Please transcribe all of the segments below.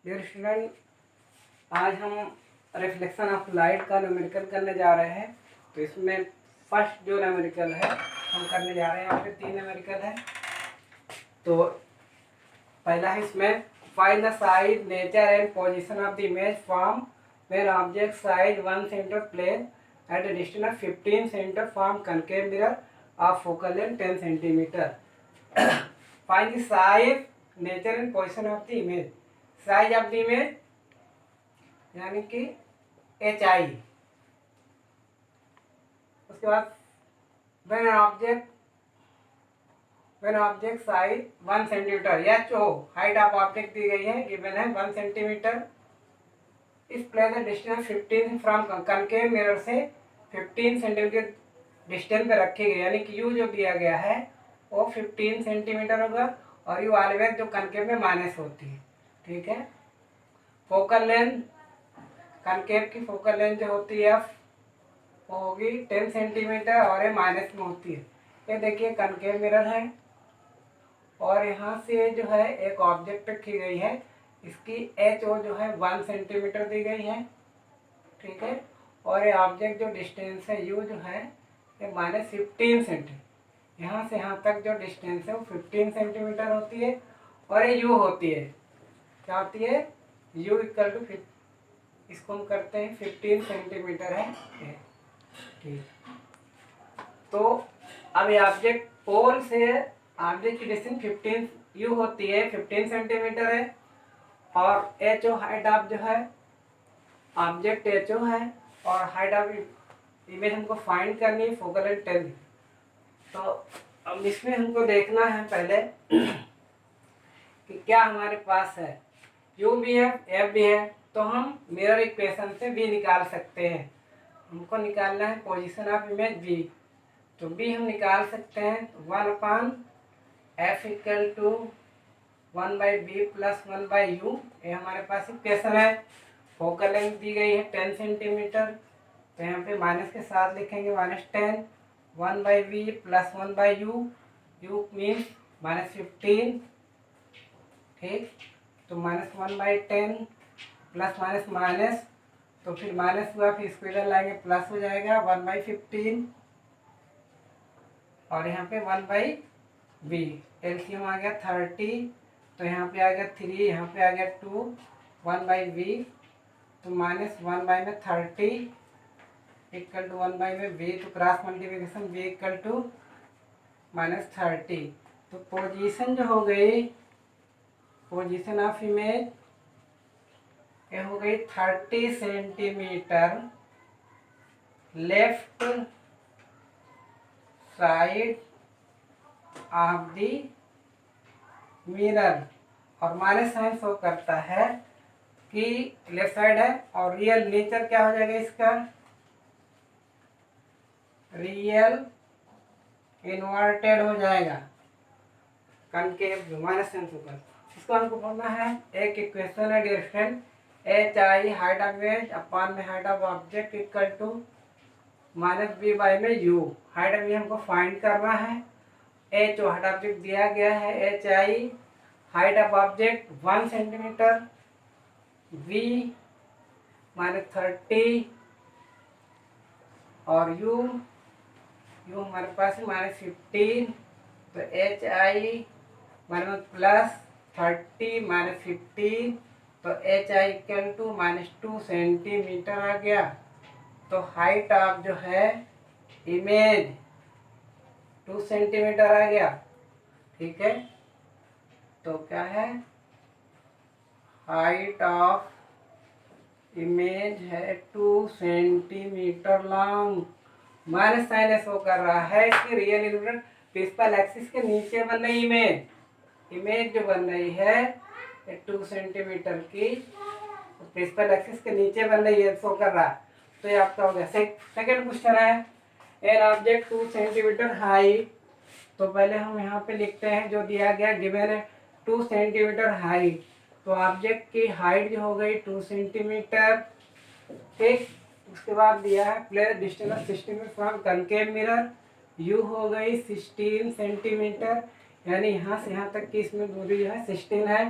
Dear student, आज हम reflection of light का न्यूमेरिकल करने जा रहे हैं। तो इसमें फर्स्ट जो न्यूमेरिकल है हम करने जा रहे हैं, यहाँ पे 3 न्यूमेरिकल है। तो पहला है इसमें find the size, nature and position of the image from when object size 1 centre plane at a distance of 15 cm from concave mirror of focal length 10 cm. Find the size, nature and position of the image. Size of the image यानी कि HI। उसके बाद when object size 1 cm, HO height of object दी गई है, given है 1 centimetre. इस place distance 15 from concave mirror से 15 सेंटीमीटर डिस्टेंस पे रखी गई, यानी कि यू जो दिया गया है वो 15 सेंटीमीटर होगा और यू ऑलवेज जो कनकेव में माइनस होती है। ठीक है। फोकल लेंथ, कनकेव की फोकल लेंथ जो होती है वो होगी 10 सेंटीमीटर और ये माइनस में होती है। ये देखिए कनकेव मिरर है और यहाँ से जो है एक ऑब्जेक्ट रखी गई है, इसकी HO जो है 1 सेंटीमीटर दी गई है। ठीक है। और ये ऑब्जेक्ट जो डिस्टेंस है U जो है ये -15 सेंटीमीटर, यहाँ से यहाँ तक जो डिस्टेंस है वो 15 सेंटीमीटर होती है और ये U होती है, क्या होती है, U इक्वल टू, इसको हम करते हैं 15 सेंटीमीटर है। ठीक। तो अब ये ऑब्जेक्ट पोल से ऑब्जेक्ट की डिस्टेंस 15 U होती है, 15 सेंटीमीटर है और HO हाइट ऑफ जो है ऑब्जेक्ट HO है और हाइट ऑफ इमेज हमको फाइंड करनी है, फोकल लेंथ 10। तो अब इसमें हमको देखना है पहले कि क्या हमारे पास है, U भी है F भी है, तो हम मिरर इक्वेशन से B निकाल सकते हैं। हमको निकालना है पोजीशन ऑफ इमेज B, तो B हम निकाल सकते हैं 1/F equal to 1/B plus 1/U। ये हमारे पास इक्वेशन है। फोकल लेंथ दी गई है 10 सेंटीमीटर, तो यहाँ पे माइनस के साथ लिखेंगे -10, 1/B plus 1/U, U means -15। ठीक। तो -1/10 प्लस माइनस माइनस, तो फिर माइनस हुआ, फिर स्क्वायर लाएंगे प्लस हो जाएगा 1/15 और यहाँ पे 1/B, एलसीएम आ गया 30, तो यहाँ पे आ गया 3, यहाँ पे आ गया 2, 1/B, तो -1/में 30 इक्वल टू 1/में B, तो cross multiplication B equal to -30। तो पोजीशन जो हो गई, पोजीशन ऑफ इमेज ये हो गई 30 centimetre left side of the mirror, और माइनस साइन शो करता है कि लेफ्ट साइड है और रियल नेचर क्या हो जाएगा इसका, रियल इन्वर्टेड हो जाएगा, कनकेव माइनस साइन शो कर। इसको हमको पढ़ना है, एक इक्वेशन है dear friend, HI height of image upon में height of object equal to -B/में U। हाइट ऑफ हमको फाइंड करना है, HO हाइट ऑब्जेक्ट दिया गया है, HI height of object 1 centimetre, V -30 और U हमारे पास है -15, तो HI प्लस 30 -15, तो HI इक्वल टू -2 सेंटीमीटर आ गया। तो हाइट ऑफ जो है इमेज 2 सेंटीमीटर आ गया। ठीक है। तो क्या है, हाइट ऑफ इमेज है 2 centimetre long. Minus sign show कर रहा है कि रियल इन्वर्टेड प्रिंसिपल एक्सिस के नीचे बन रही इमेज जो बन रही है 2 सेंटीमीटर की प्रिंसिपल एक्सिस के नीचे बन रही है, शो कर रहा है। तो ये आपका हो गया। सेकेंड क्वेश्चन है, एन ऑब्जेक्ट 2 सेंटीमीटर हाइट, तो पहले हम यहाँ पे लिखते हैं जो दिया गया, गिवन है 2 सेंटीमीटर हाइट, तो ऑब्जेक्ट की हाइट जो हो गई 2 सेंटीमीटर। ठीक। उसके बाद दिया है place distance 16 from concave mirror, U हो गई 16 सेंटीमीटर, यानी यहाँ से यहाँ तक की इसमें दूरी जो है 16 है।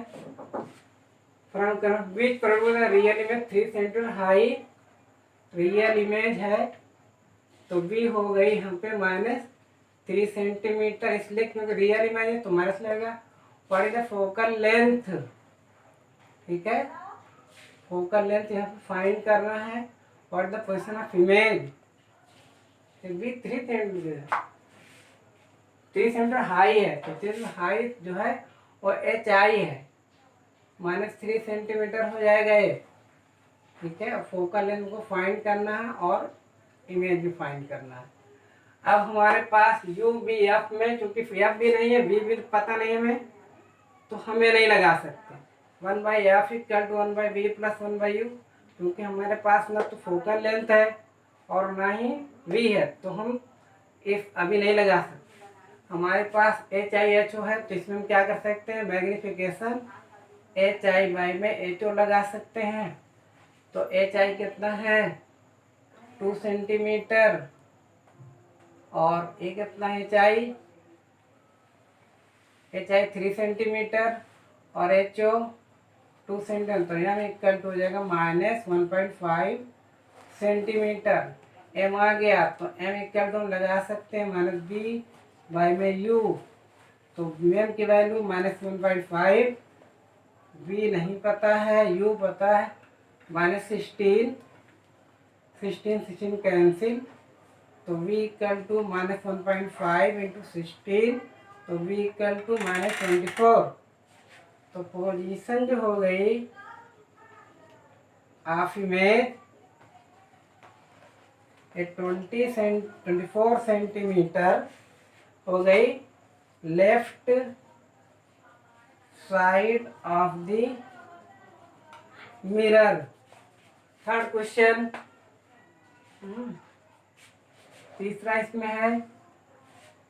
From which produce real image 3 centimetre high, real image है तो बी हो गई यहाँ पे -3 सेंटीमीटर, इसलिए क्योंकि रियल इमेज है तो माइनस लगेगा। What is the focal length, ठीक है, फोकल लेंथ यहाँ पे फाइंड करना है। What is the position of image, b 3 centimetre, 3 centimetre high है तो 3 हाई जो है वो एच आई है, -3 सेंटीमीटर हो जाएगा ये, ठीक है। फोकल लेंथ को फाइंड करना है और इमेज भी फाइंड करना है। अब हमारे पास यू बी एफ में, चूंकि एफ भी नहीं है बी भी पता नहीं हमें, तो हमें नहीं लगा सकते 1/f = 1/b + 1/u, क्योंकि हमारे पास ना तो फोकल लेंथ है और ना ही वी है, तो हम इफ अभी नहीं लगा सकते। हमारे पास एच आई एच ओ है तो इसमें हम क्या कर सकते हैं, मैग्नीफिकेशन एच आई बाई में एच ओ लगा सकते हैं। तो एच आई कितना है 2 सेंटीमीटर और ये कितना एच आई 3 सेंटीमीटर और एच ओ 2 सेंटीमीटर, तो यहाँ इक्वल टू हो जाएगा -1.5 सेंटीमीटर। एम आ गया तो एम इक्वल टू हम लगा सकते हैं -b/u, तो एम की वैल्यू -1.5, बी नहीं पता है, यू पता है -16 कैंसिल, तो v इक्वल टू -1.5 × 16, तो v इक्वल टू -24। तो पोजीशन जो हो गई ऑफ इमेज 24 सेंटीमीटर हो गई left side of the mirror. Third question, तीसरा इसमें है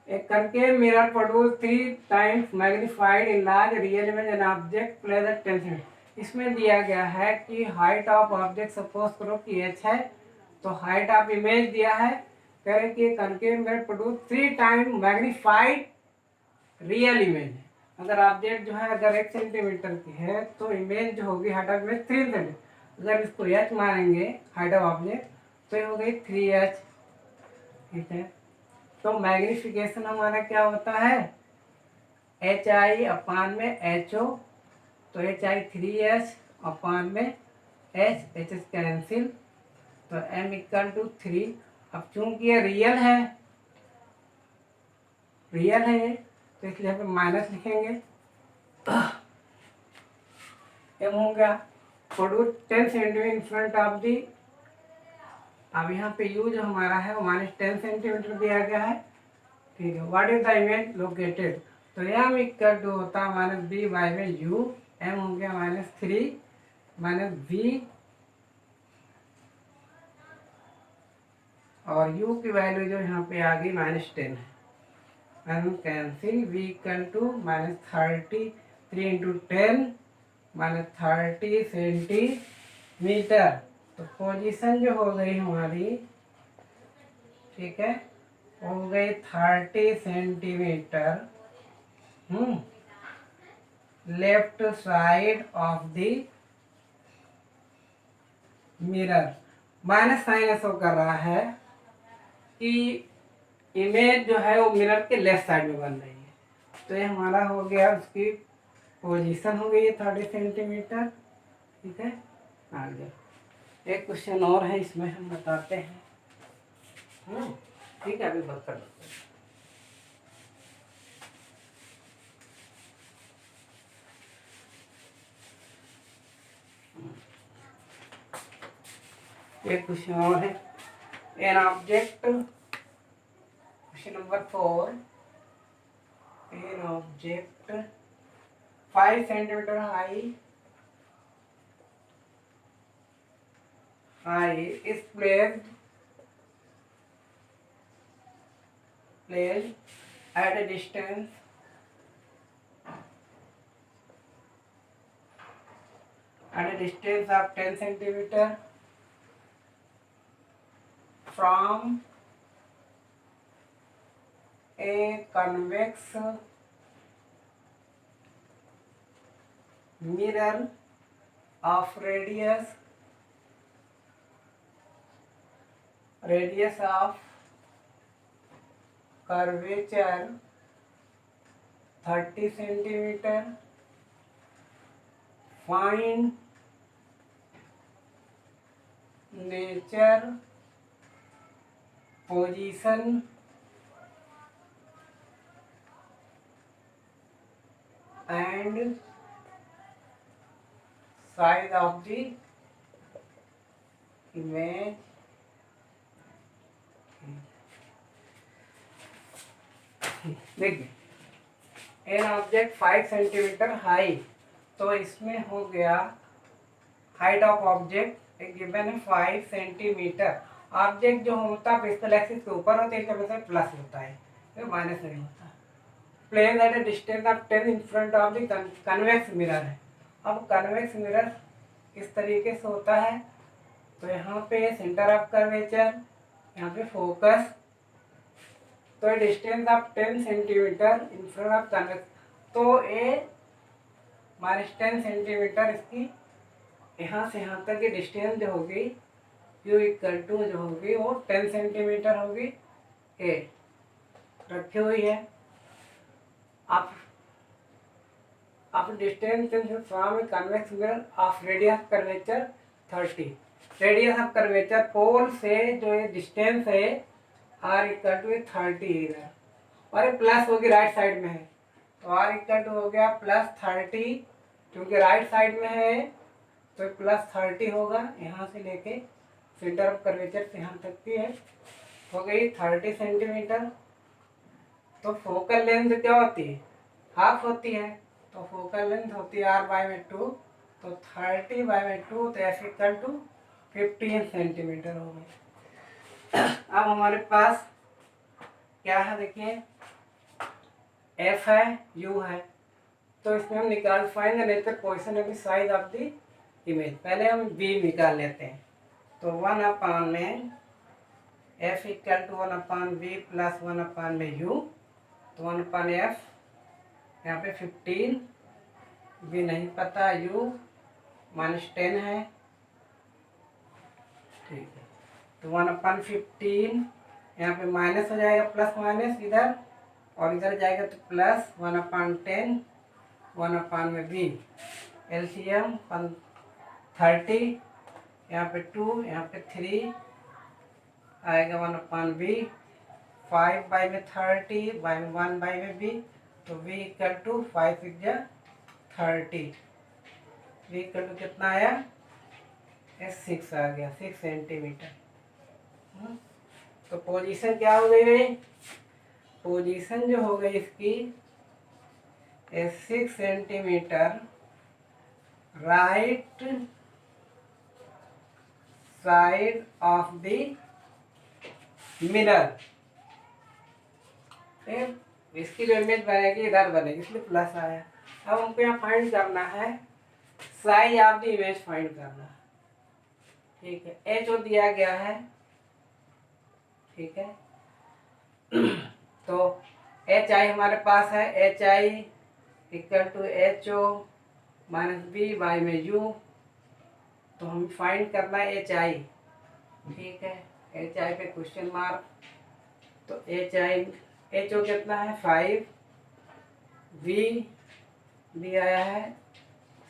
एक करके mirror produce 3 times magnified in large real image an object place at 10 centimetre. इसमें दिया गया है कि हाइट ऑफ ऑब्जेक्ट सपोज करो कि h है, तो हाइट ऑफ इमेज दिया है, कह रहे कि concave mirror produce 3 time magnified real image है। अगर ऑब्जेक्ट जो है अगर 1 सेंटीमीटर की है तो इमेज जो होगी हाइट ऑफ इमेज 3 सेंटीमीटर, अगर इसको h मानेंगे हाइट ऑफ ऑब्जेक्ट तो ये हो गई 3h, ठीक है। तो मैग्नीफिकेशन हमारा क्या होता है एच आई अपान में एच ओ, तो एच आई 3h अपान में एच एच कैंसिल, तो m इक्वल टू 3। अब चूंकि ये रियल है तो इसलिए हम माइनस लिखेंगे, m हो गया produce 10 centimetre in front of the. अब यहाँ पे u जो हमारा है वो -10 सेंटीमीटर दिया गया है, ठीक है। What is the image located, तो m इक्वल टू होता है -b/u, m हो गया -3 -v और u की वैल्यू जो यहाँ पे आ गई -10 है, cancel, v equal to -33 × 10 -30 centimetre. तो पोजीशन जो हो गई हमारी, ठीक है, हो गई 30 centimetre left side of the mirror. Minus sign show कर रहा है कि इमेज जो है वो मिरर के लेफ्ट साइड में बन रही है, तो ये हमारा हो गया, उसकी पोजीशन हो गई है 30 सेंटीमीटर, ठीक है। आगे एक क्वेश्चन और है, इसमें हम बताते हैं, ठीक है, अभी बात कर लेते हैं। एक क्वेश्चन और है, an object, question number 4, an object 5 centimetre high is placed at a distance of 10 centimeter from a convex mirror of radius of curvature 30 centimeter. Find nature, position and size of the image. देखिए, an object 5 centimetre high, तो इसमें हो गया height of object एक given है 5 centimetre. Object जो होता है प्रिंसिपल एक्सिस के ऊपर होता है, इसका मतलब प्लस होता है, तो माइनस नहीं होता। Plane at a distance of 10 in front of the convex mirror है। अब कन्वेक्स मिरर इस तरीके से होता है, तो यहाँ पे सेंटर ऑफ कर्वेचर, यहाँ पे फोकस, तो distance of 10 centimetre in front of convex, तो ए -10 सेंटीमीटर इसकी यहाँ से यहाँ तक की डिस्टेंस जो होगी यू इक्वल टू जो होगी वो 10 सेंटीमीटर होगी, ए रखी हुई है। आप distance from convex mirror of radius curvature 30, radius of curvature pole से जो ये डिस्टेंस है आर इक्वल टू 30 इधर, और ये प्लस होगी राइट साइड में है, तो आर इक्वल टू हो गया +30, क्योंकि राइट साइड में है तो +30 होगा। यहाँ से लेके सेंटर ऑफ कर्वेचर से यहाँ तक की है, हो गई 30 सेंटीमीटर। तो फोकल लेंथ क्या होती है, हाफ होती है, तो फोकल लेंथ होती है r/2, तो 30/2, तो एफ इक्वल टू 15 सेंटीमीटर हो गई। अब हमारे पास क्या है, देखिए एफ है, यू है, तो इसमें हम निकाल find the nature position of the size of the image. पहले हम बी निकाल लेते हैं, तो 1/में f equal to 1/b plus 1/में यू, तो 1/f, यहाँ पे 15, बी नहीं पता, यू -10 है, ठीक है, तो 1/15, यहाँ पे माइनस हो जाएगा, प्लस माइनस इधर और इधर जाएगा तो प्लस 1/10, 1/b, एलसीएम 30, यहाँ पे 2, यहाँ पे 3 आएगा, 1/b, 5/30 1/b, तो v equal to 5 × 30, v equal to कितना आया, 6 आ गया, 6 सेंटीमीटर। तो पोजीशन क्या हो गई भाई, पोजीशन जो हो गई इसकी 6 centimetre right side of the mirror. इसकी जो इमेज बनेगी इधर बनेगी, इसलिए प्लस आया। अब हमको यहाँ फाइंड करना है size of the image, find करना है, ठीक है। एच जो दिया गया है, ठीक है, तो एच आई हमारे पास है, h i equal to h o -b में यू, तो हम फाइंड करना है एच आई, ठीक है, एच आई पे क्वेश्चन मार्क, तो एच आई, एच ओ कितना है 5, वी आया है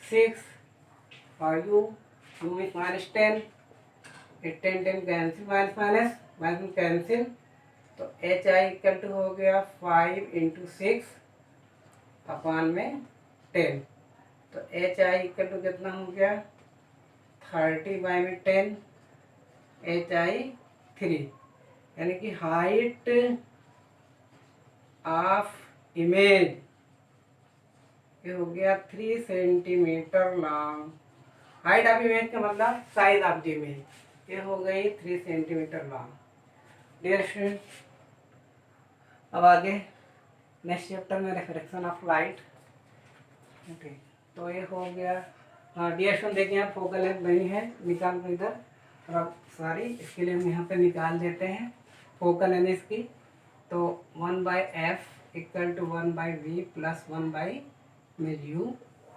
6, और यू में -10, 10 कैंसिल, माइनस कैंसिल, तो एच आई इक्वल टू हो गया 5 × 6/10, तो एच आई इक्वल टू कितना हो गया 30/10, एच आई 3, यानी कि हाइट ऑफ इमेज ये हो गया 3 centimetre long. Height of image का मतलब साइज ऑफ द इमेज, ये हो गई 3 सेंटीमीटर लॉन्ग। डियर स्टूडेंट, अब आगे नेक्स्ट चैप्टर में रिफ्लेक्शन ऑफ लाइट, ओके, तो ये हो गया। हाँ डियर स्टूडेंट, देखिए यहाँ फोकल लेंथ बनी है, निकाल कर इधर, और अब सॉरी इसके लिए हम यहाँ पे निकाल देते हैं फोकल लेंथ इसकी, तो 1/f equal to 1/v plus 1/u,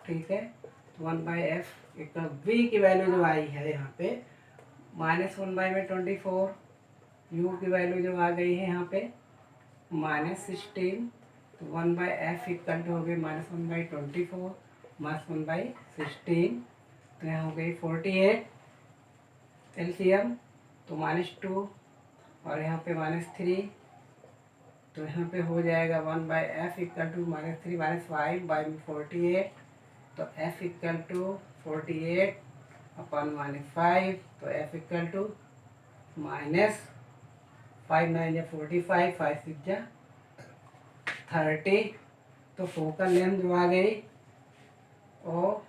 ठीक है, तो 1/f इक्वल v की वैल्यू जो आई है यहाँ पे -1/24, u की वैल्यू जो आ गई है यहाँ पे -16, तो 1/f इक्वल टू हो गई -1/24 -1/16, तो यहाँ हो गई 48 एलसीएम, तो -2 और यहाँ पे -3, तो यहाँ पे हो जाएगा 1/f इक्वल टू -3 -5/48, तो f इक्वल टू 48 अपन -5, तो f इक्वल टू -5 9 या 45, 5 6 जा 30, तो फोकल लेंथ जो आ गई वो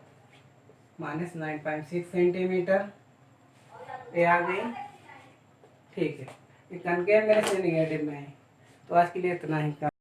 -9.6 सेंटीमीटर ये आ गई। ठीक है, ये कनकेव मेरे से निगेटिव में है। तो आज के लिए इतना ही।